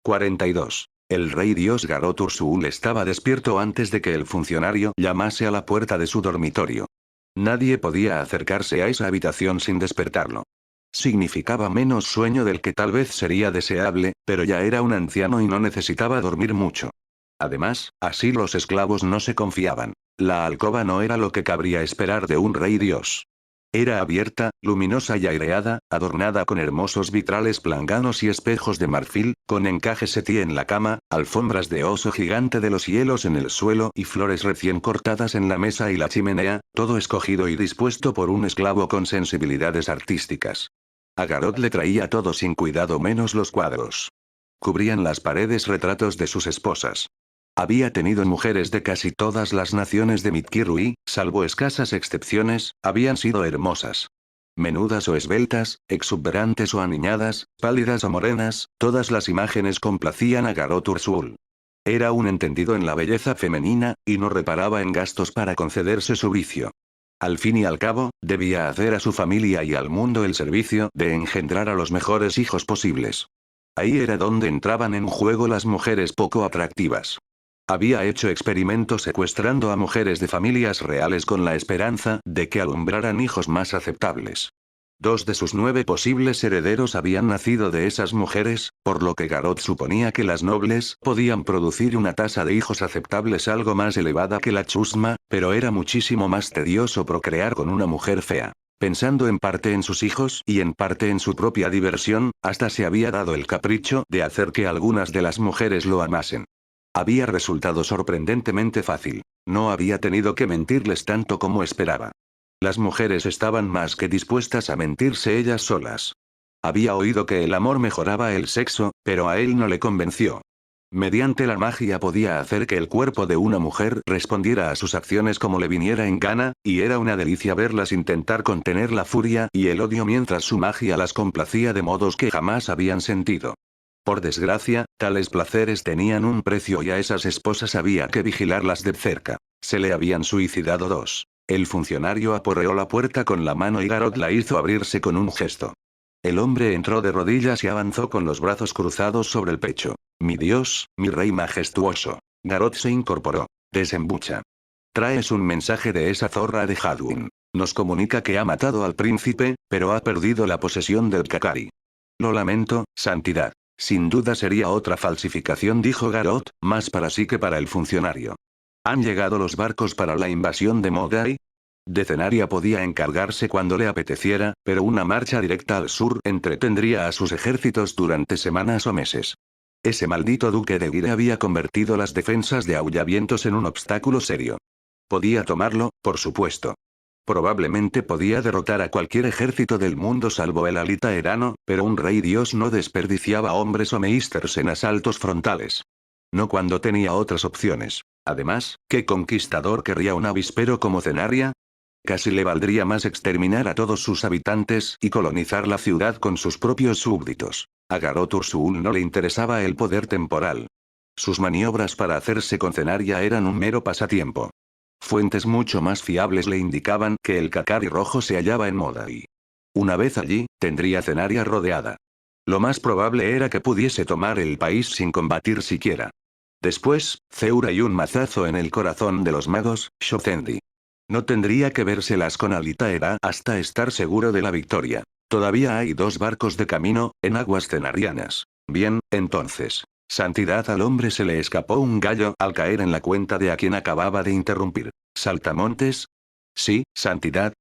42. El rey dios Garot Ursul estaba despierto antes de que el funcionario llamase a la puerta de su dormitorio. Nadie podía acercarse a esa habitación sin despertarlo. Significaba menos sueño del que tal vez sería deseable, pero ya era un anciano y no necesitaba dormir mucho. Además, así los esclavos no se confiaban. La alcoba no era lo que cabría esperar de un rey dios. Era abierta, luminosa y aireada, adornada con hermosos vitrales planganos y espejos de marfil, con encaje setí en la cama, alfombras de oso gigante de los hielos en el suelo y flores recién cortadas en la mesa y la chimenea, todo escogido y dispuesto por un esclavo con sensibilidades artísticas. A Garot le traía todo sin cuidado menos los cuadros. Cubrían las paredes retratos de sus esposas. Había tenido mujeres de casi todas las naciones de Midkiru y, salvo escasas excepciones, habían sido hermosas. Menudas o esbeltas, exuberantes o aniñadas, pálidas o morenas, todas las imágenes complacían a Garot Ursul. Era un entendido en la belleza femenina, y no reparaba en gastos para concederse su vicio. Al fin y al cabo, debía hacer a su familia y al mundo el servicio de engendrar a los mejores hijos posibles. Ahí era donde entraban en juego las mujeres poco atractivas. Había hecho experimentos secuestrando a mujeres de familias reales con la esperanza de que alumbraran hijos más aceptables. 2 de sus 9 posibles herederos habían nacido de esas mujeres, por lo que Garot suponía que las nobles podían producir una tasa de hijos aceptables algo más elevada que la chusma, pero era muchísimo más tedioso procrear con una mujer fea. Pensando en parte en sus hijos y en parte en su propia diversión, hasta se había dado el capricho de hacer que algunas de las mujeres lo amasen. Había resultado sorprendentemente fácil. No había tenido que mentirles tanto como esperaba. Las mujeres estaban más que dispuestas a mentirse ellas solas. Había oído que el amor mejoraba el sexo, pero a él no le convenció. Mediante la magia podía hacer que el cuerpo de una mujer respondiera a sus acciones como le viniera en gana, y era una delicia verlas intentar contener la furia y el odio mientras su magia las complacía de modos que jamás habían sentido. Por desgracia, tales placeres tenían un precio y a esas esposas había que vigilarlas de cerca. Se le habían suicidado 2. El funcionario aporreó la puerta con la mano y Garot la hizo abrirse con un gesto. El hombre entró de rodillas y avanzó con los brazos cruzados sobre el pecho. «Mi Dios, mi rey majestuoso». Garot se incorporó. «Desembucha. Traes un mensaje de esa zorra de Hadwin. Nos comunica que ha matado al príncipe, pero ha perdido la posesión del Kakari». «Lo lamento, Santidad». «Sin duda sería otra falsificación», dijo Garot, más para sí que para el funcionario. «¿Han llegado los barcos para la invasión de Mogai?» Decenaria podía encargarse cuando le apeteciera, pero una marcha directa al sur entretendría a sus ejércitos durante semanas o meses. Ese maldito duque de Gire había convertido las defensas de Aullavientos en un obstáculo serio. Podía tomarlo, por supuesto. Probablemente podía derrotar a cualquier ejército del mundo salvo el alitaerano, pero un rey dios no desperdiciaba hombres o meisters en asaltos frontales. No cuando tenía otras opciones. Además, ¿qué conquistador querría un avispero como Cenaria? Casi le valdría más exterminar a todos sus habitantes y colonizar la ciudad con sus propios súbditos. A Garot Ursul no le interesaba el poder temporal. Sus maniobras para hacerse con Cenaria eran un mero pasatiempo. Fuentes mucho más fiables le indicaban que el Kakari rojo se hallaba en Mogai. Una vez allí, tendría Cenaria rodeada. Lo más probable era que pudiese tomar el país sin combatir siquiera. Después, Zeura y un mazazo en el corazón de los magos, Shozendi. No tendría que vérselas con Alitaera hasta estar seguro de la victoria. Todavía hay 2 barcos de camino, en aguas cenarianas. Bien, entonces. Santidad, al hombre se le escapó un gallo al caer en la cuenta de a quien acababa de interrumpir. ¿Saltamontes? Sí, Santidad.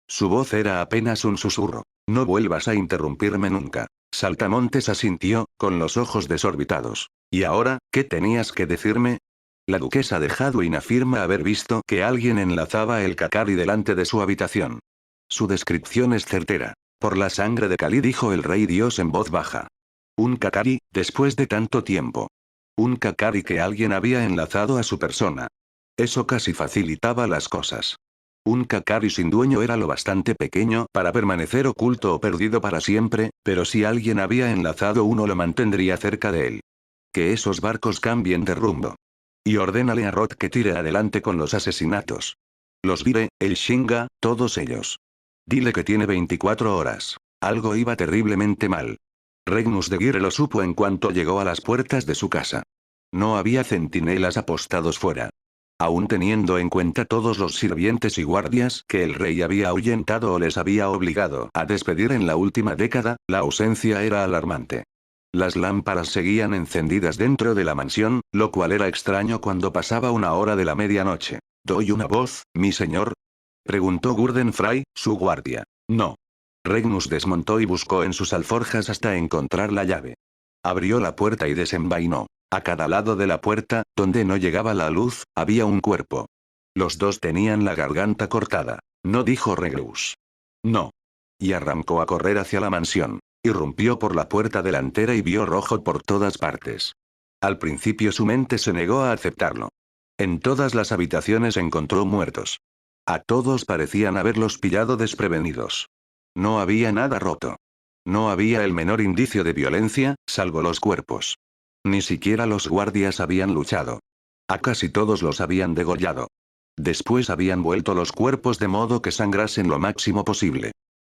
Su voz era apenas un susurro. No vuelvas a interrumpirme nunca. Saltamontes asintió, con los ojos desorbitados. ¿Y ahora, qué tenías que decirme? La duquesa de Hadwin afirma haber visto que alguien enlazaba el Kakari delante de su habitación. Su descripción es certera. Por la sangre de Kali, dijo el rey dios en voz baja. Un Kakari, después de tanto tiempo. Un Kakari que alguien había enlazado a su persona. Eso casi facilitaba las cosas. Un Kakari sin dueño era lo bastante pequeño para permanecer oculto o perdido para siempre, pero si alguien había enlazado uno lo mantendría cerca de él. Que esos barcos cambien de rumbo. Y ordénale a Rod que tire adelante con los asesinatos. Los Vire, el Shinga, todos ellos. Dile que tiene 24 horas. Algo iba terriblemente mal. Regnus de Guire lo supo en cuanto llegó a las puertas de su casa. No había centinelas apostados fuera. Aún teniendo en cuenta todos los sirvientes y guardias que el rey había ahuyentado o les había obligado a despedir en la última década, la ausencia era alarmante. Las lámparas seguían encendidas dentro de la mansión, lo cual era extraño cuando pasaba una hora de la medianoche. ¿Doy una voz, mi señor? Preguntó Gurden Frey, su guardia. No. Regnus desmontó y buscó en sus alforjas hasta encontrar la llave. Abrió la puerta y desenvainó. A cada lado de la puerta, donde no llegaba la luz, había un cuerpo. Los dos tenían la garganta cortada. No, dijo Regnus. No. Y arrancó a correr hacia la mansión. Irrumpió por la puerta delantera y vio rojo por todas partes. Al principio su mente se negó a aceptarlo. En todas las habitaciones encontró muertos. A todos parecían haberlos pillado desprevenidos. No había nada roto. No había el menor indicio de violencia, salvo los cuerpos. Ni siquiera los guardias habían luchado. A casi todos los habían degollado. Después habían vuelto los cuerpos de modo que sangrasen lo máximo posible.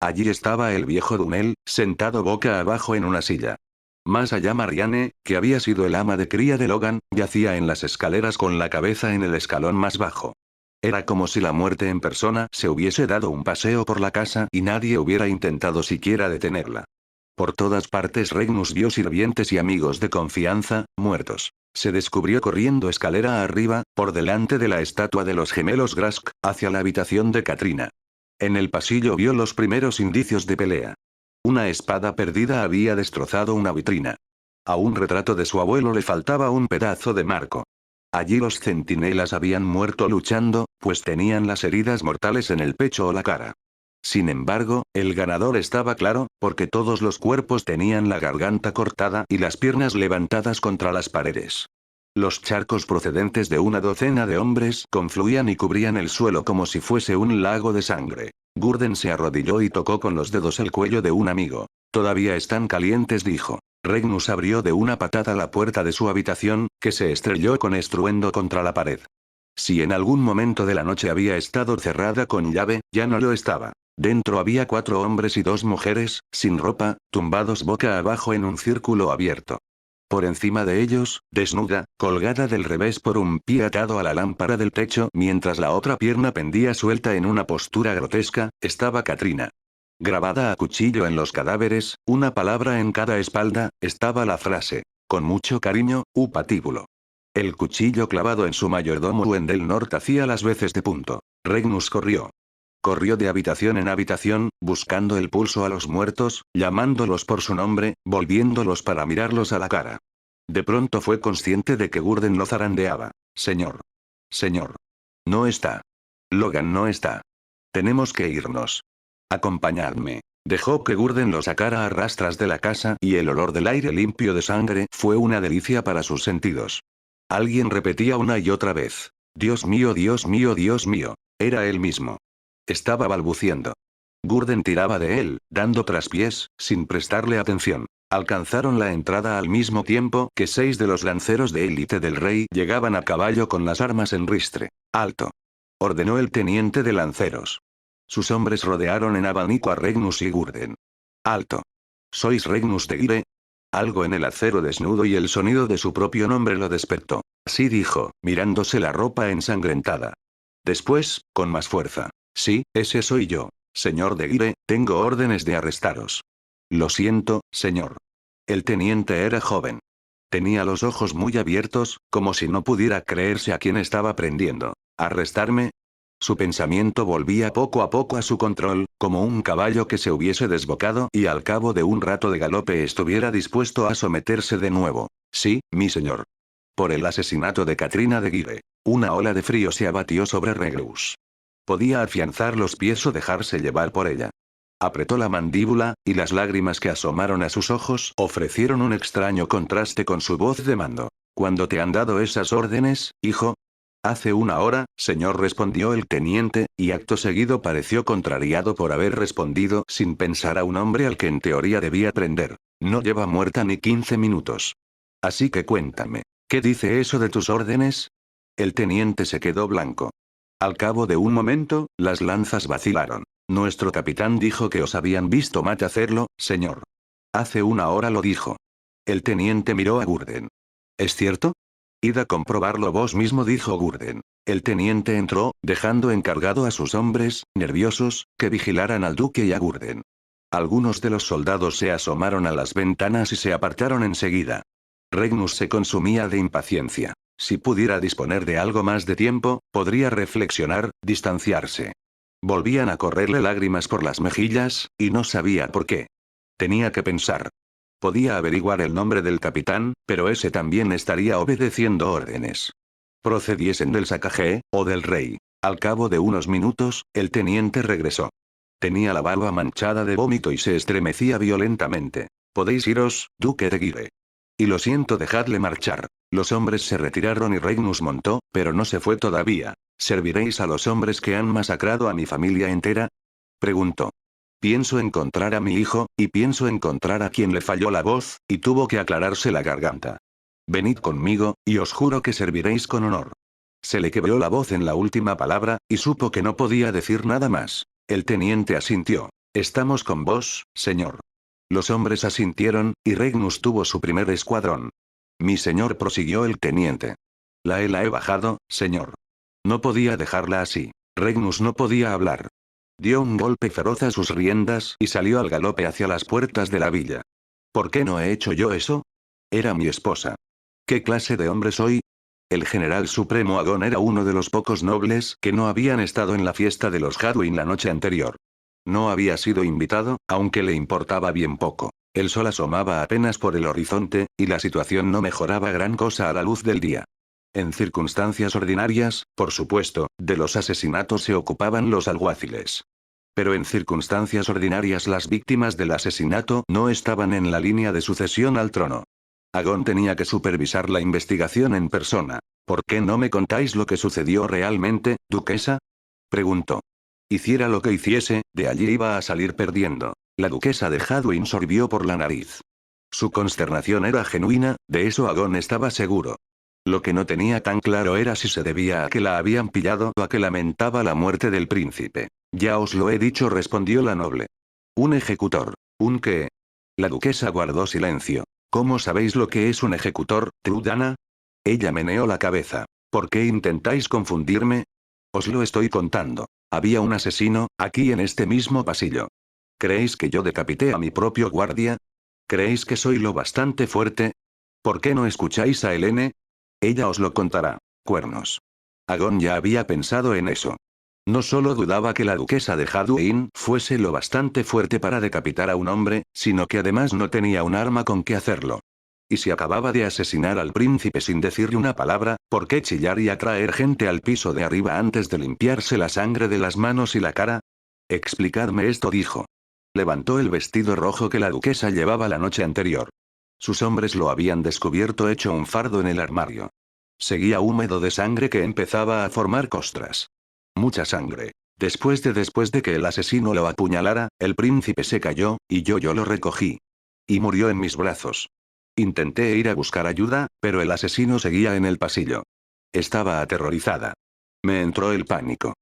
Allí estaba el viejo Dunel, sentado boca abajo en una silla. Más allá Marianne, que había sido el ama de cría de Logan, yacía en las escaleras con la cabeza en el escalón más bajo. Era como si la muerte en persona se hubiese dado un paseo por la casa y nadie hubiera intentado siquiera detenerla. Por todas partes Regnus vio sirvientes y amigos de confianza, muertos. Se descubrió corriendo escalera arriba, por delante de la estatua de los gemelos Grask, hacia la habitación de Katrina. En el pasillo vio los primeros indicios de pelea. Una espada perdida había destrozado una vitrina. A un retrato de su abuelo le faltaba un pedazo de marco. Allí los centinelas habían muerto luchando, pues tenían las heridas mortales en el pecho o la cara. Sin embargo, el ganador estaba claro, porque todos los cuerpos tenían la garganta cortada y las piernas levantadas contra las paredes. Los charcos procedentes de una docena de hombres confluían y cubrían el suelo como si fuese un lago de sangre. Gurden se arrodilló y tocó con los dedos el cuello de un amigo. Todavía están calientes, dijo. Regnus abrió de una patada la puerta de su habitación, que se estrelló con estruendo contra la pared. Si en algún momento de la noche había estado cerrada con llave, ya no lo estaba. Dentro había 4 hombres y 2 mujeres, sin ropa, tumbados boca abajo en un círculo abierto. Por encima de ellos, desnuda, colgada del revés por un pie atado a la lámpara del techo mientras la otra pierna pendía suelta en una postura grotesca, estaba Katrina. Grabada a cuchillo en los cadáveres, una palabra en cada espalda, estaba la frase: con mucho cariño, U patíbulo. El cuchillo clavado en su mayordomo Wendell North hacía las veces de punto. Regnus corrió. Corrió de habitación en habitación, buscando el pulso a los muertos, llamándolos por su nombre, volviéndolos para mirarlos a la cara. De pronto fue consciente de que Gurden lo zarandeaba. Señor. Señor. No está. Logan no está. Tenemos que irnos. Acompañadme. Dejó que Gurden lo sacara a rastras de la casa y el olor del aire limpio de sangre fue una delicia para sus sentidos. Alguien repetía una y otra vez. Dios mío, Dios mío, Dios mío. Era él mismo. Estaba balbuciendo. Gurden tiraba de él, dando traspiés, sin prestarle atención. Alcanzaron la entrada al mismo tiempo que 6 de los lanceros de élite del rey llegaban a caballo con las armas en ristre. ¡Alto! Ordenó el teniente de lanceros. Sus hombres rodearon en abanico a Regnus y Gurden. ¡Alto! ¿Sois Regnus de Guire? Algo en el acero desnudo y el sonido de su propio nombre lo despertó. Sí, dijo, mirándose la ropa ensangrentada. Después, con más fuerza. Sí, ese soy yo. Señor de Guire, tengo órdenes de arrestaros. Lo siento, señor. El teniente era joven. Tenía los ojos muy abiertos, como si no pudiera creerse a quien estaba prendiendo. ¿Arrestarme? Su pensamiento volvía poco a poco a su control, como un caballo que se hubiese desbocado y al cabo de un rato de galope estuviera dispuesto a someterse de nuevo. Sí, mi señor. Por el asesinato de Katrina de Guire. Una ola de frío se abatió sobre Regnus. Podía afianzar los pies o dejarse llevar por ella. Apretó la mandíbula, y las lágrimas que asomaron a sus ojos ofrecieron un extraño contraste con su voz de mando. ¿Cuándo te han dado esas órdenes, hijo? Hace una hora, señor, respondió el teniente, y acto seguido pareció contrariado por haber respondido sin pensar a un hombre al que en teoría debía prender. No lleva muerta ni 15 minutos. Así que cuéntame, ¿qué dice eso de tus órdenes? El teniente se quedó blanco. Al cabo de un momento, las lanzas vacilaron. Nuestro capitán dijo que os habían visto Matt hacerlo, señor. Hace una hora lo dijo. El teniente miró a Gurden. ¿Es cierto? Id a comprobarlo vos mismo, dijo Gurden. El teniente entró, dejando encargado a sus hombres, nerviosos, que vigilaran al duque y a Gurden. Algunos de los soldados se asomaron a las ventanas y se apartaron enseguida. Regnus se consumía de impaciencia. Si pudiera disponer de algo más de tiempo, podría reflexionar, distanciarse. Volvían a correrle lágrimas por las mejillas, y no sabía por qué. Tenía que pensar. Podía averiguar el nombre del capitán, pero ese también estaría obedeciendo órdenes. Procediesen del sacajé, o del rey. Al cabo de unos minutos, el teniente regresó. Tenía la barba manchada de vómito y se estremecía violentamente. Podéis iros, duque de Guire. Y lo siento, dejadle marchar. Los hombres se retiraron y Regnus montó, pero no se fue todavía. ¿Serviréis a los hombres que han masacrado a mi familia entera? Preguntó. Pienso encontrar a mi hijo, y pienso encontrar a quien le falló la voz, y tuvo que aclararse la garganta. Venid conmigo, y os juro que serviréis con honor. Se le quebró la voz en la última palabra, y supo que no podía decir nada más. El teniente asintió. Estamos con vos, señor. Los hombres asintieron, y Regnus tuvo su primer escuadrón. Mi señor, prosiguió el teniente. La he bajado, señor. No podía dejarla así. Regnus no podía hablar. Dio un golpe feroz a sus riendas y salió al galope hacia las puertas de la villa. ¿Por qué no he hecho yo eso? Era mi esposa. ¿Qué clase de hombre soy? El general supremo Agon era uno de los pocos nobles que no habían estado en la fiesta de los Hadwin la noche anterior. No había sido invitado, aunque le importaba bien poco. El sol asomaba apenas por el horizonte, y la situación no mejoraba gran cosa a la luz del día. En circunstancias ordinarias, por supuesto, de los asesinatos se ocupaban los alguaciles. Pero en circunstancias ordinarias las víctimas del asesinato no estaban en la línea de sucesión al trono. Agon tenía que supervisar la investigación en persona. ¿Por qué no me contáis lo que sucedió realmente, duquesa? Preguntó. Hiciera lo que hiciese, de allí iba a salir perdiendo. La duquesa de Hadwin sorbió por la nariz. Su consternación era genuina, de eso Agon estaba seguro. Lo que no tenía tan claro era si se debía a que la habían pillado o a que lamentaba la muerte del príncipe. Ya os lo he dicho, respondió la noble. Un ejecutor. ¿Un qué? La duquesa guardó silencio. ¿Cómo sabéis lo que es un ejecutor, Trudana? Ella meneó la cabeza. ¿Por qué intentáis confundirme? Os lo estoy contando. Había un asesino, aquí en este mismo pasillo. ¿Creéis que yo decapité a mi propio guardia? ¿Creéis que soy lo bastante fuerte? ¿Por qué no escucháis a Helene? Ella os lo contará. Cuernos. Agon ya había pensado en eso. No solo dudaba que la duquesa de Hadwin fuese lo bastante fuerte para decapitar a un hombre, sino que además no tenía un arma con que hacerlo. Y si acababa de asesinar al príncipe sin decirle una palabra, ¿por qué chillar y atraer gente al piso de arriba antes de limpiarse la sangre de las manos y la cara? Explicadme esto, dijo. Levantó el vestido rojo que la duquesa llevaba la noche anterior. Sus hombres lo habían descubierto hecho un fardo en el armario. Seguía húmedo de sangre que empezaba a formar costras. Mucha sangre. Después de que el asesino lo apuñalara, el príncipe se cayó, y yo lo recogí. Y murió en mis brazos. Intenté ir a buscar ayuda, pero el asesino seguía en el pasillo. Estaba aterrorizada. Me entró el pánico.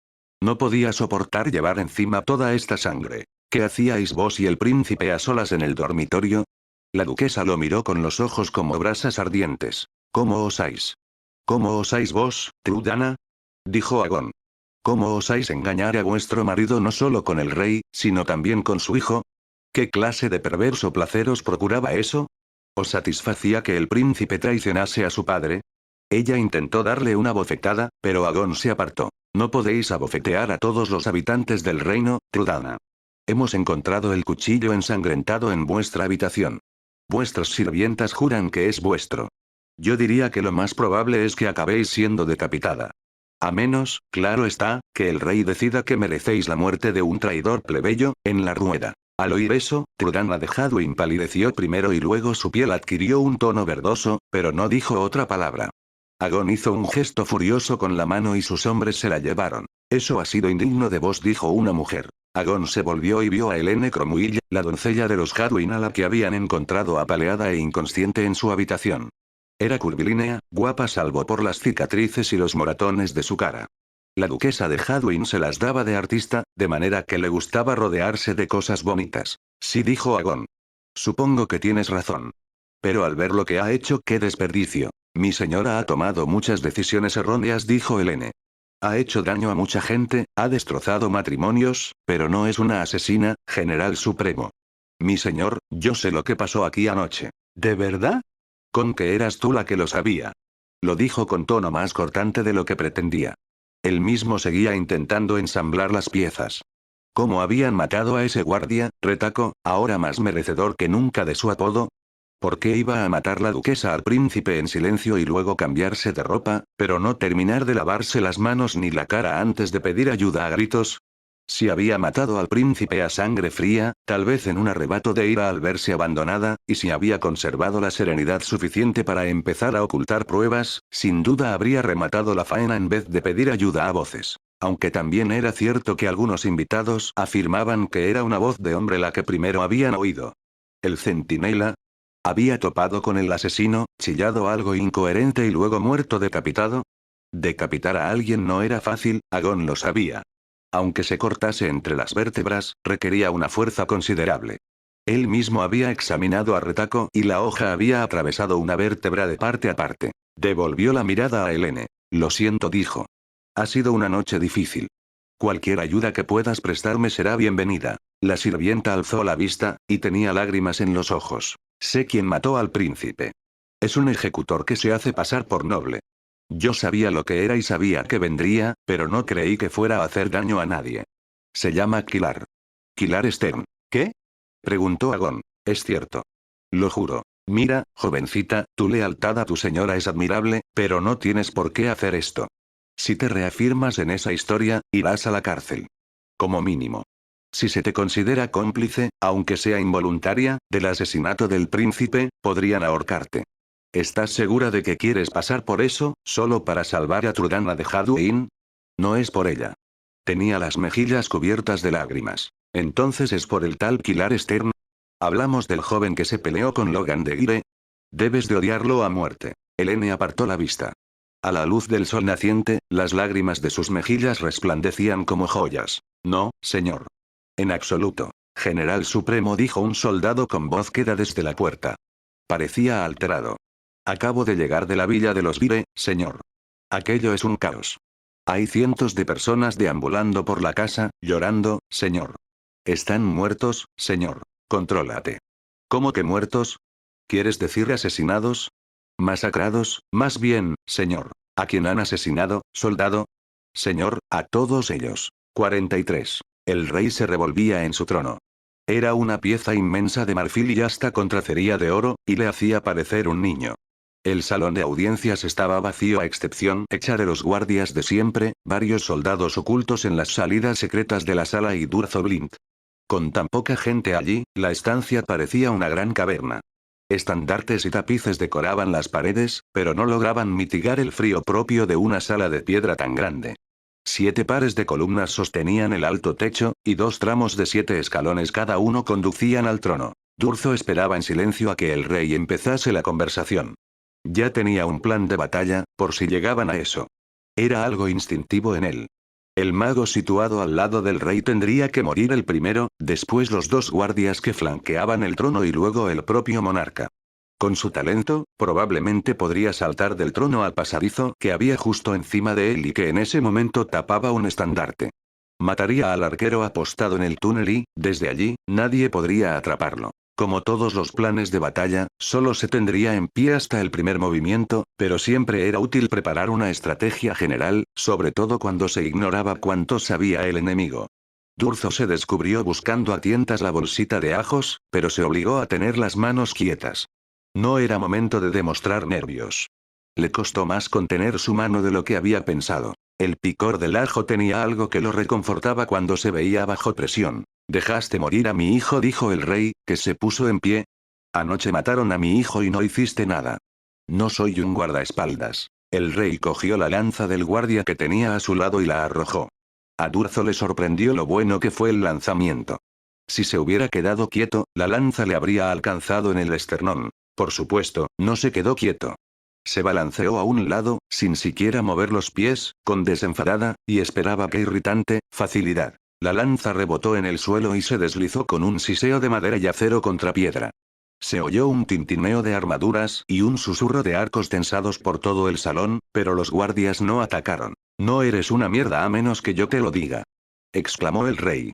No podía soportar llevar encima toda esta sangre. ¿Qué hacíais vos y el príncipe a solas en el dormitorio? La duquesa lo miró con los ojos como brasas ardientes. ¿Cómo osáis? ¿Cómo osáis vos, Trudana? Dijo Agon. ¿Cómo osáis engañar a vuestro marido no solo con el rey, sino también con su hijo? ¿Qué clase de perverso placer os procuraba eso? ¿Os satisfacía que el príncipe traicionase a su padre? Ella intentó darle una bofetada, pero Agon se apartó. No podéis abofetear a todos los habitantes del reino, Trudana. Hemos encontrado el cuchillo ensangrentado en vuestra habitación. Vuestras sirvientas juran que es vuestro. Yo diría que lo más probable es que acabéis siendo decapitada. A menos, claro está, que el rey decida que merecéis la muerte de un traidor plebeyo, en la rueda. Al oír eso, Trudana de Hadwin palideció primero y luego su piel adquirió un tono verdoso, pero no dijo otra palabra. Agon hizo un gesto furioso con la mano y sus hombres se la llevaron. Eso ha sido indigno de vos, dijo una mujer. Agon se volvió y vio a Helene Cromwell, la doncella de los Hadwin a la que habían encontrado apaleada e inconsciente en su habitación. Era curvilínea, guapa salvo por las cicatrices y los moratones de su cara. La duquesa de Hadwin se las daba de artista, de manera que le gustaba rodearse de cosas bonitas. Sí, dijo Agon. Supongo que tienes razón. Pero al ver lo que ha hecho, qué desperdicio. Mi señora ha tomado muchas decisiones erróneas, dijo Helene. Ha hecho daño a mucha gente, ha destrozado matrimonios, pero no es una asesina, General Supremo. Mi señor, yo sé lo que pasó aquí anoche. ¿De verdad? Con que eras tú la que lo sabía. Lo dijo con tono más cortante de lo que pretendía. Él mismo seguía intentando ensamblar las piezas. ¿Cómo habían matado a ese guardia, Retaco, ahora más merecedor que nunca de su apodo? ¿Por qué iba a matar la duquesa al príncipe en silencio y luego cambiarse de ropa, pero no terminar de lavarse las manos ni la cara antes de pedir ayuda a gritos? Si había matado al príncipe a sangre fría, tal vez en un arrebato de ira al verse abandonada, y si había conservado la serenidad suficiente para empezar a ocultar pruebas, sin duda habría rematado la faena en vez de pedir ayuda a voces. Aunque también era cierto que algunos invitados afirmaban que era una voz de hombre la que primero habían oído. El centinela había topado con el asesino, chillado algo incoherente y luego muerto decapitado. Decapitar a alguien no era fácil, Agon lo sabía. Aunque se cortase entre las vértebras, requería una fuerza considerable. Él mismo había examinado a Retaco y la hoja había atravesado una vértebra de parte a parte. Devolvió la mirada a Helene. Lo siento, dijo. Ha sido una noche difícil. Cualquier ayuda que puedas prestarme será bienvenida. La sirvienta alzó la vista, y tenía lágrimas en los ojos. Sé quién mató al príncipe. Es un ejecutor que se hace pasar por noble. Yo sabía lo que era y sabía que vendría, pero no creí que fuera a hacer daño a nadie. Se llama Kilar. Kilar Stern. ¿Qué? Preguntó Agon. Es cierto. Lo juro. Mira, jovencita, tu lealtad a tu señora es admirable, pero no tienes por qué hacer esto. Si te reafirmas en esa historia, irás a la cárcel. Como mínimo. Si se te considera cómplice, aunque sea involuntaria, del asesinato del príncipe, podrían ahorcarte. ¿Estás segura de que quieres pasar por eso, solo para salvar a Trudana de Hadouin? No es por ella. Tenía las mejillas cubiertas de lágrimas. Entonces es por el tal Kilar Stern. Hablamos del joven que se peleó con Logan de Gire. Debes de odiarlo a muerte. Helene apartó la vista. A la luz del sol naciente, las lágrimas de sus mejillas resplandecían como joyas. No, señor. En absoluto. General Supremo, dijo un soldado con voz queda desde la puerta. Parecía alterado. Acabo de llegar de la villa de los Vire, señor. Aquello es un caos. Hay cientos de personas deambulando por la casa, llorando, señor. Están muertos, señor. Contrólate. ¿Cómo que muertos? ¿Quieres decir asesinados? Masacrados, más bien, señor. ¿A quién han asesinado, soldado? Señor, a todos ellos. 43. El rey se revolvía en su trono. Era una pieza inmensa de marfil y hasta con tracería de oro, y le hacía parecer un niño. El salón de audiencias estaba vacío a excepción hecha de los guardias de siempre, varios soldados ocultos en las salidas secretas de la sala y Durzo Blind. Con tan poca gente allí, la estancia parecía una gran caverna. Estandartes y tapices decoraban las paredes, pero no lograban mitigar el frío propio de una sala de piedra tan grande. 7 pares de columnas sostenían el alto techo, y 2 tramos de 7 escalones cada uno conducían al trono. Durzo esperaba en silencio a que el rey empezase la conversación. Ya tenía un plan de batalla, por si llegaban a eso. Era algo instintivo en él. El mago situado al lado del rey tendría que morir el primero, después los 2 guardias que flanqueaban el trono y luego el propio monarca. Con su talento, probablemente podría saltar del trono al pasadizo que había justo encima de él y que en ese momento tapaba un estandarte. Mataría al arquero apostado en el túnel y, desde allí, nadie podría atraparlo. Como todos los planes de batalla, solo se tendría en pie hasta el primer movimiento, pero siempre era útil preparar una estrategia general, sobre todo cuando se ignoraba cuánto sabía el enemigo. Durzo se descubrió buscando a tientas la bolsita de ajos, pero se obligó a tener las manos quietas. No era momento de demostrar nervios. Le costó más contener su mano de lo que había pensado. El picor del ajo tenía algo que lo reconfortaba cuando se veía bajo presión. Dejaste morir a mi hijo, dijo el rey, que se puso en pie. Anoche mataron a mi hijo y no hiciste nada. No soy un guardaespaldas. El rey cogió la lanza del guardia que tenía a su lado y la arrojó. A Durzo le sorprendió lo bueno que fue el lanzamiento. Si se hubiera quedado quieto, la lanza le habría alcanzado en el esternón. Por supuesto, no se quedó quieto. Se balanceó a un lado, sin siquiera mover los pies, con desenfadada, y esperaba qué irritante facilidad. La lanza rebotó en el suelo y se deslizó con un siseo de madera y acero contra piedra. Se oyó un tintineo de armaduras y un susurro de arcos tensados por todo el salón, pero los guardias no atacaron. No eres una mierda a menos que yo te lo diga, exclamó el rey.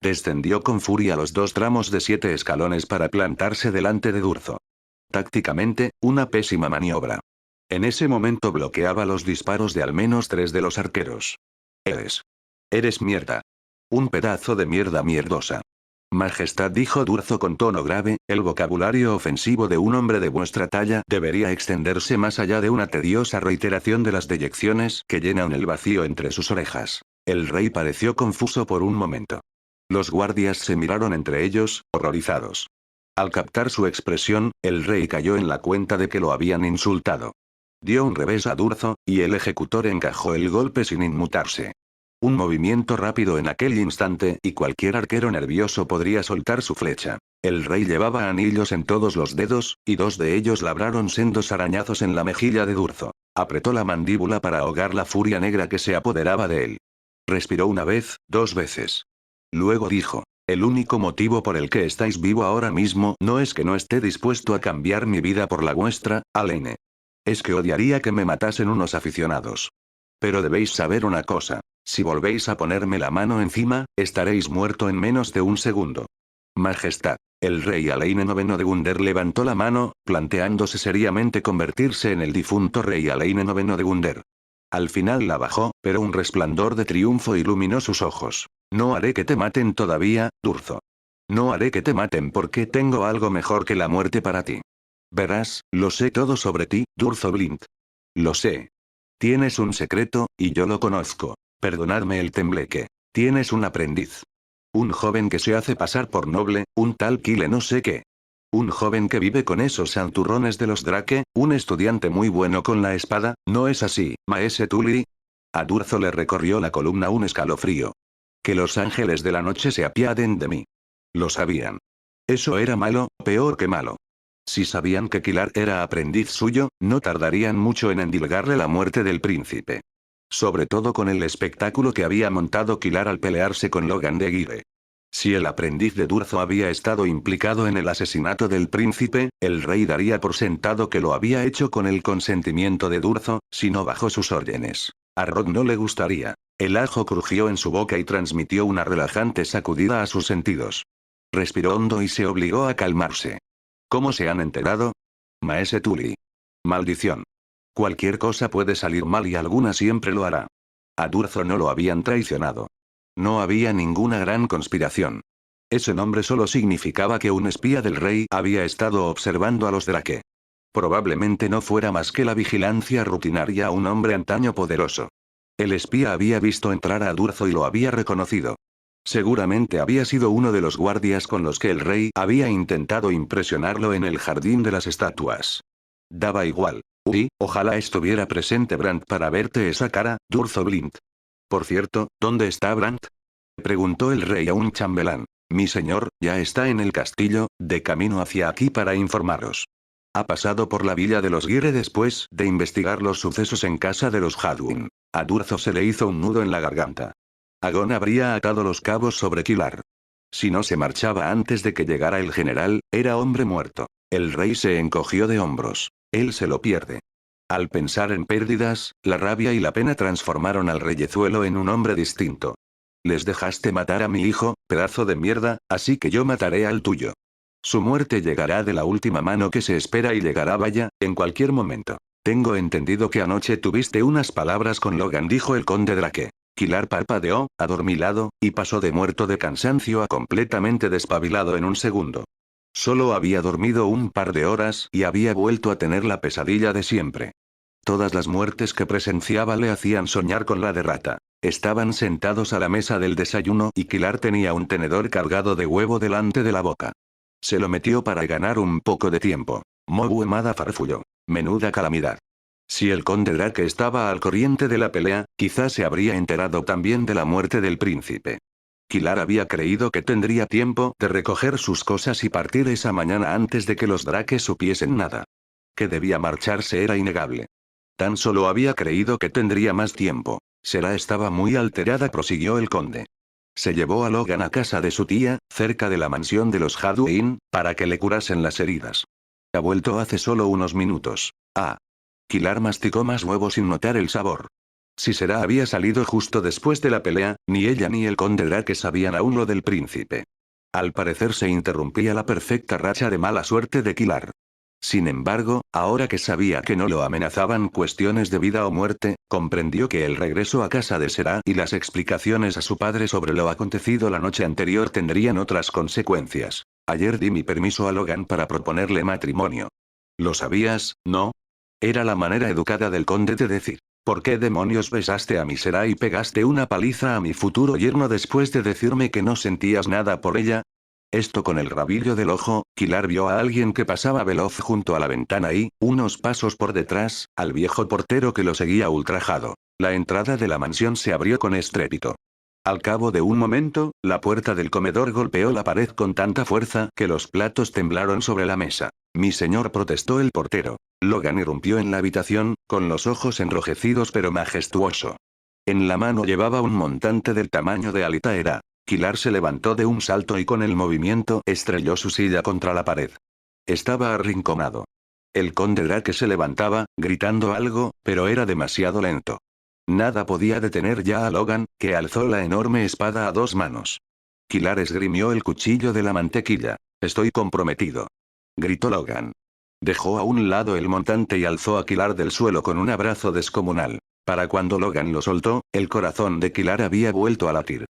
Descendió con furia los 2 tramos de 7 escalones para plantarse delante de Durzo. Tácticamente, una pésima maniobra. En ese momento bloqueaba los disparos de al menos 3 de los arqueros. Eres mierda. Un pedazo de mierda mierdosa. Majestad, dijo Durzo con tono grave, el vocabulario ofensivo de un hombre de vuestra talla debería extenderse más allá de una tediosa reiteración de las deyecciones que llenan el vacío entre sus orejas. El rey pareció confuso por un momento. Los guardias se miraron entre ellos, horrorizados. Al captar su expresión, el rey cayó en la cuenta de que lo habían insultado. Dio un revés a Durzo, y el ejecutor encajó el golpe sin inmutarse. Un movimiento rápido en aquel instante y cualquier arquero nervioso podría soltar su flecha. El rey llevaba anillos en todos los dedos, y 2 de ellos labraron sendos arañazos en la mejilla de Durzo. Apretó la mandíbula para ahogar la furia negra que se apoderaba de él. Respiró una vez, 2 veces. Luego dijo: el único motivo por el que estáis vivo ahora mismo no es que no esté dispuesto a cambiar mi vida por la vuestra, Alaine. Es que odiaría que me matasen unos aficionados. Pero debéis saber una cosa. Si volvéis a ponerme la mano encima, estaréis muerto en menos de un segundo. Majestad. El rey Alaine IX de Gunder levantó la mano, planteándose seriamente convertirse en el difunto rey Alaine IX de Gunder. Al final la bajó, pero un resplandor de triunfo iluminó sus ojos. No haré que te maten todavía, Durzo. No haré que te maten porque tengo algo mejor que la muerte para ti. Verás, lo sé todo sobre ti, Durzo Blint. Lo sé. Tienes un secreto, y yo lo conozco. Perdonadme el tembleque. Tienes un aprendiz. Un joven que se hace pasar por noble, un tal Kyle no sé qué. Un joven que vive con esos santurrones de los Drake, un estudiante muy bueno con la espada, ¿no es así, Maese Tully? A Durzo le recorrió la columna un escalofrío. Que los ángeles de la noche se apiaden de mí. Lo sabían. Eso era malo, peor que malo. Si sabían que Kilar era aprendiz suyo, no tardarían mucho en endilgarle la muerte del príncipe. Sobre todo con el espectáculo que había montado Kilar al pelearse con Logan de Guire. Si el aprendiz de Durzo había estado implicado en el asesinato del príncipe, el rey daría por sentado que lo había hecho con el consentimiento de Durzo, si no bajo sus órdenes. A Rod no le gustaría. El ajo crujió en su boca y transmitió una relajante sacudida a sus sentidos. Respiró hondo y se obligó a calmarse. ¿Cómo se han enterado? Maese Tully. Maldición. Cualquier cosa puede salir mal y alguna siempre lo hará. A Durzo no lo habían traicionado. No había ninguna gran conspiración. Ese nombre solo significaba que un espía del rey había estado observando a los Drake. Probablemente no fuera más que la vigilancia rutinaria a un hombre antaño poderoso. El espía había visto entrar a Durzo y lo había reconocido. Seguramente había sido uno de los guardias con los que el rey había intentado impresionarlo en el jardín de las estatuas. Daba igual. Uy, ojalá estuviera presente Brandt para verte esa cara, Durzo Blint. Por cierto, ¿dónde está Brandt? Preguntó el rey a un chambelán. Mi señor, ya está en el castillo, de camino hacia aquí para informaros. Ha pasado por la villa de los Guire después de investigar los sucesos en casa de los Hadwin. A Durzo se le hizo un nudo en la garganta. Agon habría atado los cabos sobre Kilar. Si no se marchaba antes de que llegara el general, era hombre muerto. El rey se encogió de hombros. Él se lo pierde. Al pensar en pérdidas, la rabia y la pena transformaron al reyezuelo en un hombre distinto. Les dejaste matar a mi hijo, pedazo de mierda, así que yo mataré al tuyo. Su muerte llegará de la última mano que se espera y llegará vaya, en cualquier momento. Tengo entendido que anoche tuviste unas palabras con Logan, dijo el conde Drake. Kilar parpadeó, adormilado, y pasó de muerto de cansancio a completamente despabilado en un segundo. Solo había dormido un par de horas y había vuelto a tener la pesadilla de siempre. Todas las muertes que presenciaba le hacían soñar con la de Rata. Estaban sentados a la mesa del desayuno y Kilar tenía un tenedor cargado de huevo delante de la boca. Se lo metió para ganar un poco de tiempo. Mobu Emada farfulló. Menuda calamidad. Si el conde Drake estaba al corriente de la pelea, quizás se habría enterado también de la muerte del príncipe. Kilar había creído que tendría tiempo de recoger sus cosas y partir esa mañana antes de que los Drake supiesen nada. Que debía marcharse era innegable. Tan solo había creído que tendría más tiempo. Sera estaba muy alterada, prosiguió el conde. Se llevó a Logan a casa de su tía, cerca de la mansión de los Hadwin, para que le curasen las heridas. Ha vuelto hace solo unos minutos. Ah. Kilar masticó más huevo sin notar el sabor. Si Será había salido justo después de la pelea, ni ella ni el conde Drake sabían aún lo del príncipe. Al parecer se interrumpía la perfecta racha de mala suerte de Kilar. Sin embargo, ahora que sabía que no lo amenazaban cuestiones de vida o muerte, comprendió que el regreso a casa de Será y las explicaciones a su padre sobre lo acontecido la noche anterior tendrían otras consecuencias. Ayer di mi permiso a Logan para proponerle matrimonio. ¿Lo sabías, no? Era la manera educada del conde de decir. ¿Por qué demonios besaste a mi Será y pegaste una paliza a mi futuro yerno después de decirme que no sentías nada por ella? Esto con el rabillo del ojo, Kilar vio a alguien que pasaba veloz junto a la ventana y, unos pasos por detrás, al viejo portero que lo seguía ultrajado. La entrada de la mansión se abrió con estrépito. Al cabo de un momento, la puerta del comedor golpeó la pared con tanta fuerza que los platos temblaron sobre la mesa. Mi señor, protestó el portero. Logan irrumpió en la habitación, con los ojos enrojecidos pero majestuoso. En la mano llevaba un montante del tamaño de Altaira. Kilar se levantó de un salto y con el movimiento estrelló su silla contra la pared. Estaba arrinconado. El conde Drake se levantaba, gritando algo, pero era demasiado lento. Nada podía detener ya a Logan, que alzó la enorme espada a dos manos. Kilar esgrimió el cuchillo de la mantequilla. Estoy comprometido. Gritó Logan. Dejó a un lado el montante y alzó a Kilar del suelo con un abrazo descomunal. Para cuando Logan lo soltó, el corazón de Kilar había vuelto a latir.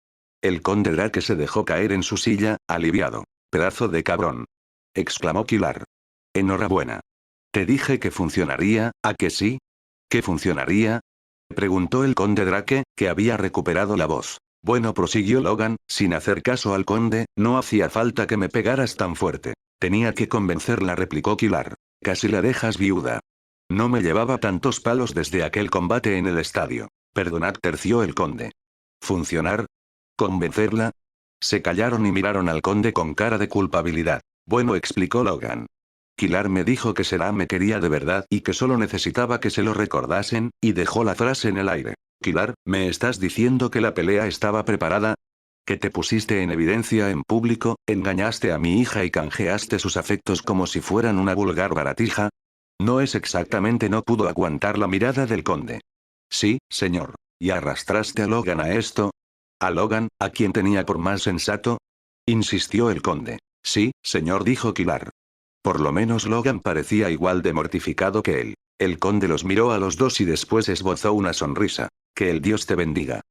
El conde Drake se dejó caer en su silla, aliviado. Pedazo de cabrón. Exclamó Kilar. Enhorabuena. Te dije que funcionaría, ¿a que sí? ¿Qué funcionaría? Preguntó el conde Drake, que había recuperado la voz. Bueno, prosiguió Logan, sin hacer caso al conde, no hacía falta que me pegaras tan fuerte. Tenía que convencerla, replicó Kilar. Casi la dejas viuda. No me llevaba tantos palos desde aquel combate en el estadio. Perdonad, terció el conde. ¿Funcionar? ¿Convencerla? Se callaron y miraron al conde con cara de culpabilidad. Bueno, explicó Logan. Kilar me dijo que Será me quería de verdad y que solo necesitaba que se lo recordasen, y dejó la frase en el aire. Kilar, ¿me estás diciendo que la pelea estaba preparada? ¿Que te pusiste en evidencia en público, engañaste a mi hija y canjeaste sus afectos como si fueran una vulgar baratija? No es exactamente, no pudo aguantar la mirada del conde. Sí, señor. ¿Y arrastraste a Logan a esto? ¿A Logan, a quien tenía por más sensato? Insistió el conde. Sí, señor, dijo Kilar. Por lo menos Logan parecía igual de mortificado que él. El conde los miró a los dos y después esbozó una sonrisa. Que el Dios te bendiga.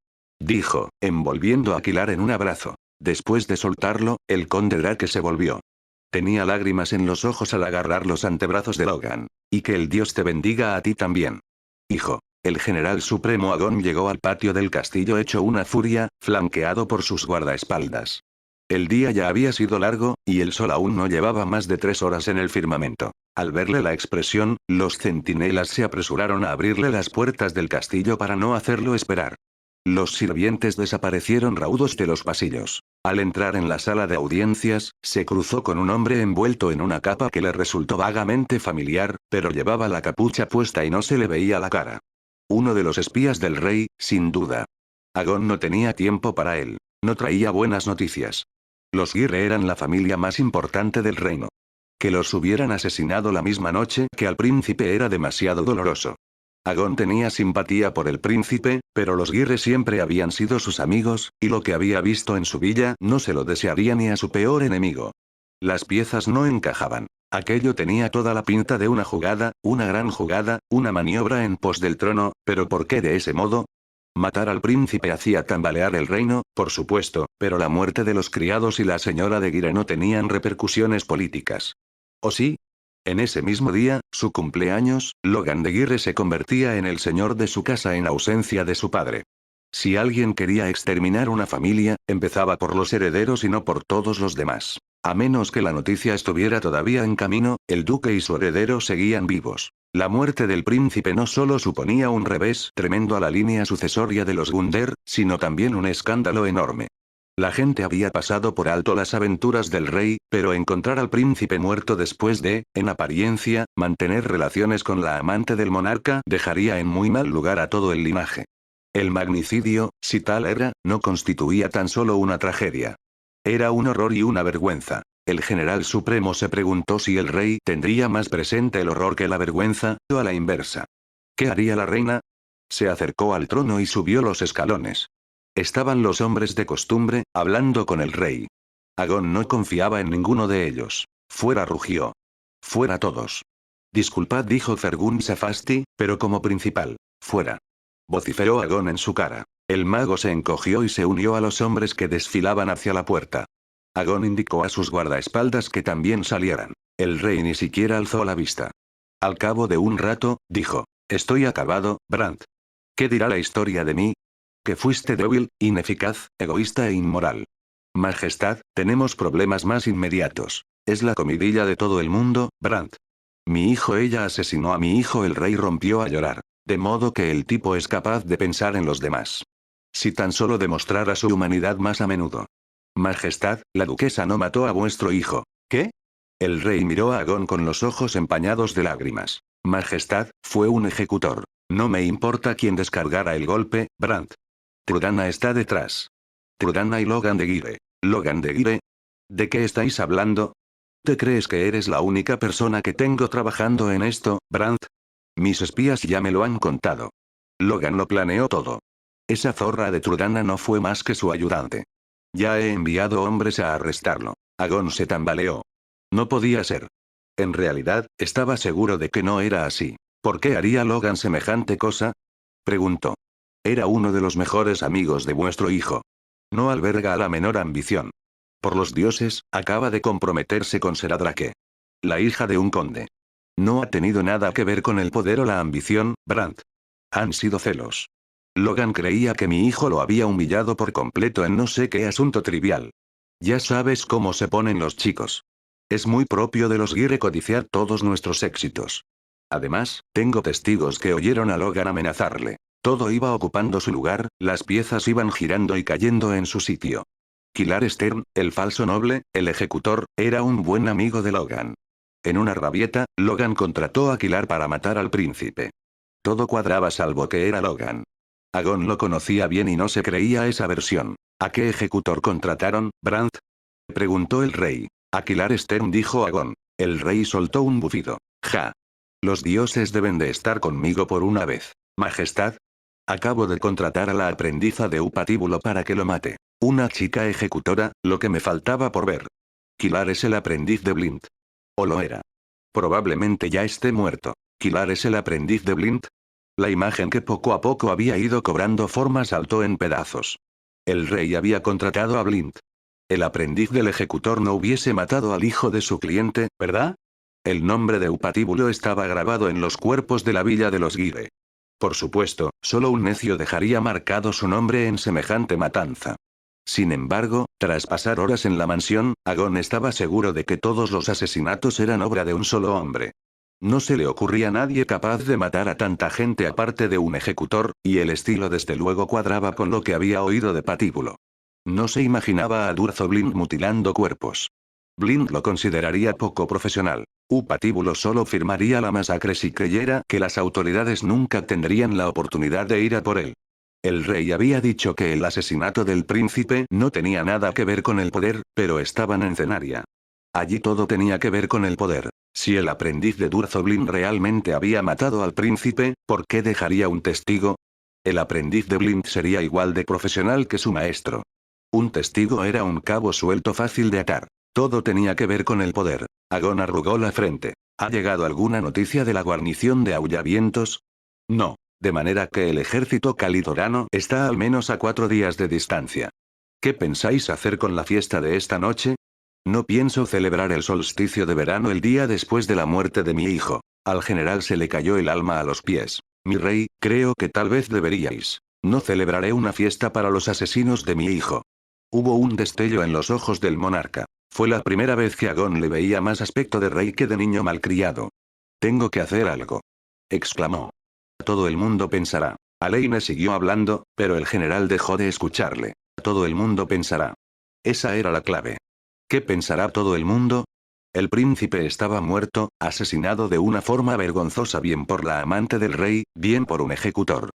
Dijo, envolviendo a Kilar en un abrazo. Después de soltarlo, el conde Drake se volvió. Tenía lágrimas en los ojos al agarrar los antebrazos de Logan. Y que el Dios te bendiga a ti también. Hijo. El general supremo Agon llegó al patio del castillo hecho una furia, flanqueado por sus guardaespaldas. El día ya había sido largo, y el sol aún no llevaba más de 3 horas en el firmamento. Al verle la expresión, los centinelas se apresuraron a abrirle las puertas del castillo para no hacerlo esperar. Los sirvientes desaparecieron raudos de los pasillos. Al entrar en la sala de audiencias, se cruzó con un hombre envuelto en una capa que le resultó vagamente familiar, pero llevaba la capucha puesta y no se le veía la cara. Uno de los espías del rey, sin duda. Agon no tenía tiempo para él. No traía buenas noticias. Los Girre eran la familia más importante del reino. Que los hubieran asesinado la misma noche que al príncipe era demasiado doloroso. Agon tenía simpatía por el príncipe, pero los Girre siempre habían sido sus amigos, y lo que había visto en su villa no se lo desearía ni a su peor enemigo. Las piezas no encajaban. Aquello tenía toda la pinta de una jugada, una gran jugada, una maniobra en pos del trono, pero ¿por qué de ese modo? Matar al príncipe hacía tambalear el reino, por supuesto, pero la muerte de los criados y la señora de Girre no tenían repercusiones políticas. ¿O sí? En ese mismo día, su cumpleaños, Logan de Girre se convertía en el señor de su casa en ausencia de su padre. Si alguien quería exterminar una familia, empezaba por los herederos y no por todos los demás. A menos que la noticia estuviera todavía en camino, el duque y su heredero seguían vivos. La muerte del príncipe no solo suponía un revés tremendo a la línea sucesoria de los Gunder, sino también un escándalo enorme. La gente había pasado por alto las aventuras del rey, pero encontrar al príncipe muerto después de, en apariencia, mantener relaciones con la amante del monarca dejaría en muy mal lugar a todo el linaje. El magnicidio, si tal era, no constituía tan solo una tragedia. Era un horror y una vergüenza. El general supremo se preguntó si el rey tendría más presente el horror que la vergüenza, o a la inversa. ¿Qué haría la reina? Se acercó al trono y subió los escalones. Estaban los hombres de costumbre, hablando con el rey. Agón no confiaba en ninguno de ellos. Fuera, rugió. Fuera todos. Disculpad, dijo Fergun Safasti, pero como principal. Fuera. Vociferó Agón en su cara. El mago se encogió y se unió a los hombres que desfilaban hacia la puerta. Agón indicó a sus guardaespaldas que también salieran. El rey ni siquiera alzó la vista. Al cabo de un rato, dijo: Estoy acabado, Brandt. ¿Qué dirá la historia de mí? Que fuiste débil, ineficaz, egoísta e inmoral. Majestad, tenemos problemas más inmediatos. Es la comidilla de todo el mundo, Brandt. Mi hijo, ella asesinó a mi hijo. El rey rompió a llorar. De modo que el tipo es capaz de pensar en los demás. Si tan solo demostrara su humanidad más a menudo. Majestad, la duquesa no mató a vuestro hijo. ¿Qué? El rey miró a Agón con los ojos empañados de lágrimas. Majestad, fue un ejecutor. No me importa quién descargara el golpe, Brandt. Trudana está detrás. Trudana y Logan de Guire. ¿Logan de Guire? ¿De qué estáis hablando? ¿Te crees que eres la única persona que tengo trabajando en esto, Brandt? Mis espías ya me lo han contado. Logan lo planeó todo. Esa zorra de Trudana no fue más que su ayudante. Ya he enviado hombres a arrestarlo. Agón se tambaleó. No podía ser. En realidad, estaba seguro de que no era así. ¿Por qué haría Logan semejante cosa? Preguntó. Era uno de los mejores amigos de vuestro hijo. No alberga la menor ambición. Por los dioses, acaba de comprometerse con Seradrake. La hija de un conde. No ha tenido nada que ver con el poder o la ambición, Brandt. Han sido celos. Logan creía que mi hijo lo había humillado por completo en no sé qué asunto trivial. Ya sabes cómo se ponen los chicos. Es muy propio de los Guire codiciar todos nuestros éxitos. Además, tengo testigos que oyeron a Logan amenazarle. Todo iba ocupando su lugar, las piezas iban girando y cayendo en su sitio. Kilar Stern, el falso noble, el ejecutor, era un buen amigo de Logan. En una rabieta, Logan contrató a Kilar para matar al príncipe. Todo cuadraba salvo que era Logan. Agón lo conocía bien y no se creía esa versión. ¿A qué ejecutor contrataron, Brandt? Preguntó el rey. A Kilar Stern, dijo Agón. El rey soltó un bufido. Ja. Los dioses deben de estar conmigo por una vez. Majestad. Acabo de contratar a la aprendiza de Upatíbulo para que lo mate. Una chica ejecutora, lo que me faltaba por ver. Kilar es el aprendiz de Blind. ¿O lo era? Probablemente ya esté muerto. ¿Kilar es el aprendiz de Blind? La imagen que poco a poco había ido cobrando forma saltó en pedazos. El rey había contratado a Blind. El aprendiz del ejecutor no hubiese matado al hijo de su cliente, ¿verdad? El nombre de Upatíbulo estaba grabado en los cuerpos de la villa de los Guire. Por supuesto, solo un necio dejaría marcado su nombre en semejante matanza. Sin embargo, tras pasar horas en la mansión, Agón estaba seguro de que todos los asesinatos eran obra de un solo hombre. No se le ocurría a nadie capaz de matar a tanta gente aparte de un ejecutor, y el estilo desde luego cuadraba con lo que había oído de Patíbulo. No se imaginaba a Durzo Blind mutilando cuerpos. Blind lo consideraría poco profesional. Patíbulo solo firmaría la masacre si creyera que las autoridades nunca tendrían la oportunidad de ir a por él. El rey había dicho que el asesinato del príncipe no tenía nada que ver con el poder, pero estaban en Cenaria. Allí todo tenía que ver con el poder. Si el aprendiz de Durzo Blind realmente había matado al príncipe, ¿por qué dejaría un testigo? El aprendiz de Blind sería igual de profesional que su maestro. Un testigo era un cabo suelto fácil de atar. Todo tenía que ver con el poder. Agón arrugó la frente. ¿Ha llegado alguna noticia de la guarnición de Aullavientos? No. De manera que el ejército calidorano está al menos a 4 días de distancia. ¿Qué pensáis hacer con la fiesta de esta noche? No pienso celebrar el solsticio de verano el día después de la muerte de mi hijo. Al general se le cayó el alma a los pies. Mi rey, creo que tal vez deberíais. No celebraré una fiesta para los asesinos de mi hijo. Hubo un destello en los ojos del monarca. Fue la primera vez que Agón le veía más aspecto de rey que de niño malcriado. Tengo que hacer algo. Exclamó. Todo el mundo pensará. Aleine siguió hablando, pero el general dejó de escucharle. Todo el mundo pensará. Esa era la clave. ¿Qué pensará todo el mundo? El príncipe estaba muerto, asesinado de una forma vergonzosa bien por la amante del rey, bien por un ejecutor.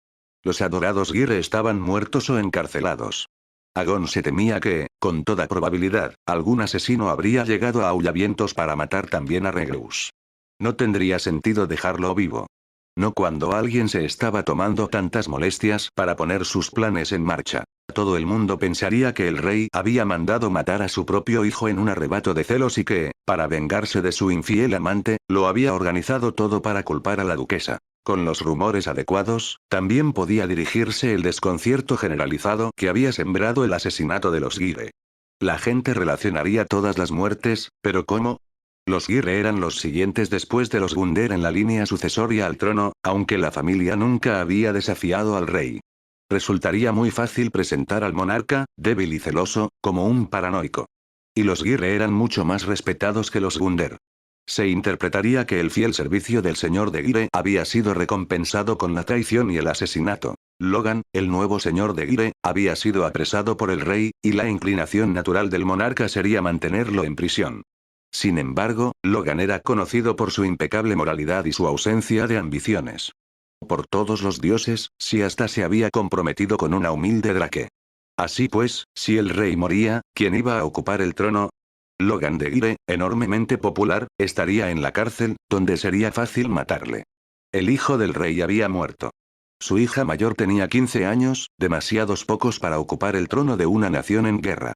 Los adorados Gire estaban muertos o encarcelados. Agon se temía que, con toda probabilidad, algún asesino habría llegado a Aullavientos para matar también a Regreus. No tendría sentido dejarlo vivo. No cuando alguien se estaba tomando tantas molestias para poner sus planes en marcha. Todo el mundo pensaría que el rey había mandado matar a su propio hijo en un arrebato de celos y que, para vengarse de su infiel amante, lo había organizado todo para culpar a la duquesa. Con los rumores adecuados, también podía dirigirse el desconcierto generalizado que había sembrado el asesinato de los Gire. La gente relacionaría todas las muertes, pero ¿cómo? Los Gire eran los siguientes después de los Gunder en la línea sucesoria al trono, aunque la familia nunca había desafiado al rey. Resultaría muy fácil presentar al monarca, débil y celoso, como un paranoico. Y los Gire eran mucho más respetados que los Gunder. Se interpretaría que el fiel servicio del señor de Gire había sido recompensado con la traición y el asesinato. Logan, el nuevo señor de Gire, había sido apresado por el rey, y la inclinación natural del monarca sería mantenerlo en prisión. Sin embargo, Logan era conocido por su impecable moralidad y su ausencia de ambiciones. Por todos los dioses, si hasta se había comprometido con una humilde Drake. Así pues, si el rey moría, ¿quién iba a ocupar el trono? Logan de Gire, enormemente popular, estaría en la cárcel, donde sería fácil matarle. El hijo del rey había muerto. Su hija mayor tenía 15 años, demasiados pocos para ocupar el trono de una nación en guerra.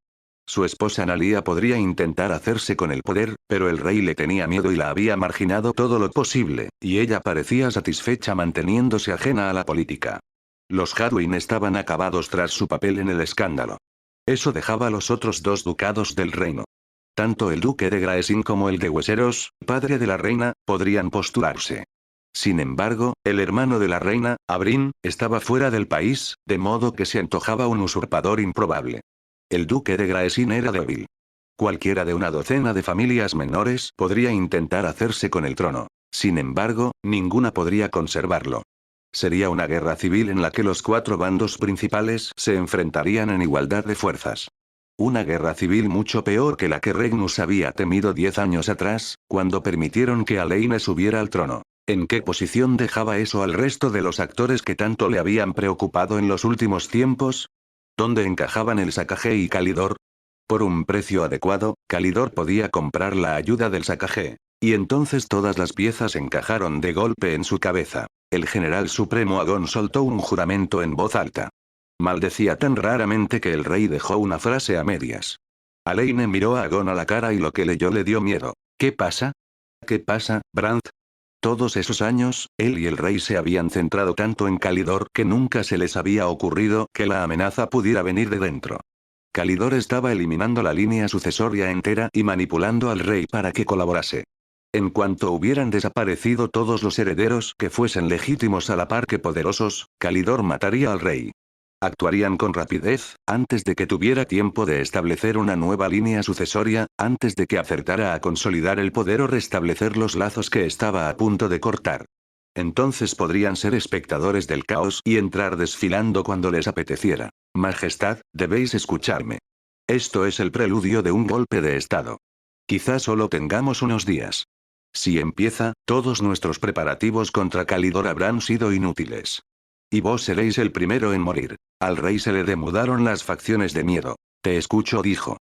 Su esposa Nalia podría intentar hacerse con el poder, pero el rey le tenía miedo y la había marginado todo lo posible, y ella parecía satisfecha manteniéndose ajena a la política. Los Hadwin estaban acabados tras su papel en el escándalo. Eso dejaba a los otros dos ducados del reino. Tanto el duque de Graesin como el de Westeros, padre de la reina, podrían postularse. Sin embargo, el hermano de la reina, Abrin, estaba fuera del país, de modo que se antojaba un usurpador improbable. El duque de Graesin era débil. Cualquiera de una docena de familias menores podría intentar hacerse con el trono. Sin embargo, ninguna podría conservarlo. Sería una guerra civil en la que los cuatro bandos principales se enfrentarían en igualdad de fuerzas. Una guerra civil mucho peor que la que Regnus había temido 10 años atrás, cuando permitieron que Alayne subiera al trono. ¿En qué posición dejaba eso al resto de los actores que tanto le habían preocupado en los últimos tiempos? ¿Dónde encajaban el Sacagé y Calidor? Por un precio adecuado, Calidor podía comprar la ayuda del Sacagé. Y entonces todas las piezas encajaron de golpe en su cabeza. El general supremo Agon soltó un juramento en voz alta. Maldecía tan raramente que el rey dejó una frase a medias. Alayne miró a Agon a la cara y lo que leyó le dio miedo. ¿Qué pasa? ¿Qué pasa, Brandt? Todos esos años, él y el rey se habían centrado tanto en Calidor que nunca se les había ocurrido que la amenaza pudiera venir de dentro. Calidor estaba eliminando la línea sucesoria entera y manipulando al rey para que colaborase. En cuanto hubieran desaparecido todos los herederos que fuesen legítimos a la par que poderosos, Calidor mataría al rey. Actuarían con rapidez, antes de que tuviera tiempo de establecer una nueva línea sucesoria, antes de que acertara a consolidar el poder o restablecer los lazos que estaba a punto de cortar. Entonces podrían ser espectadores del caos y entrar desfilando cuando les apeteciera. Majestad, debéis escucharme. Esto es el preludio de un golpe de estado. Quizás solo tengamos unos días. Si empieza, todos nuestros preparativos contra Calidor habrán sido inútiles. Y vos seréis el primero en morir. Al rey se le demudaron las facciones de miedo. Te escucho, dijo.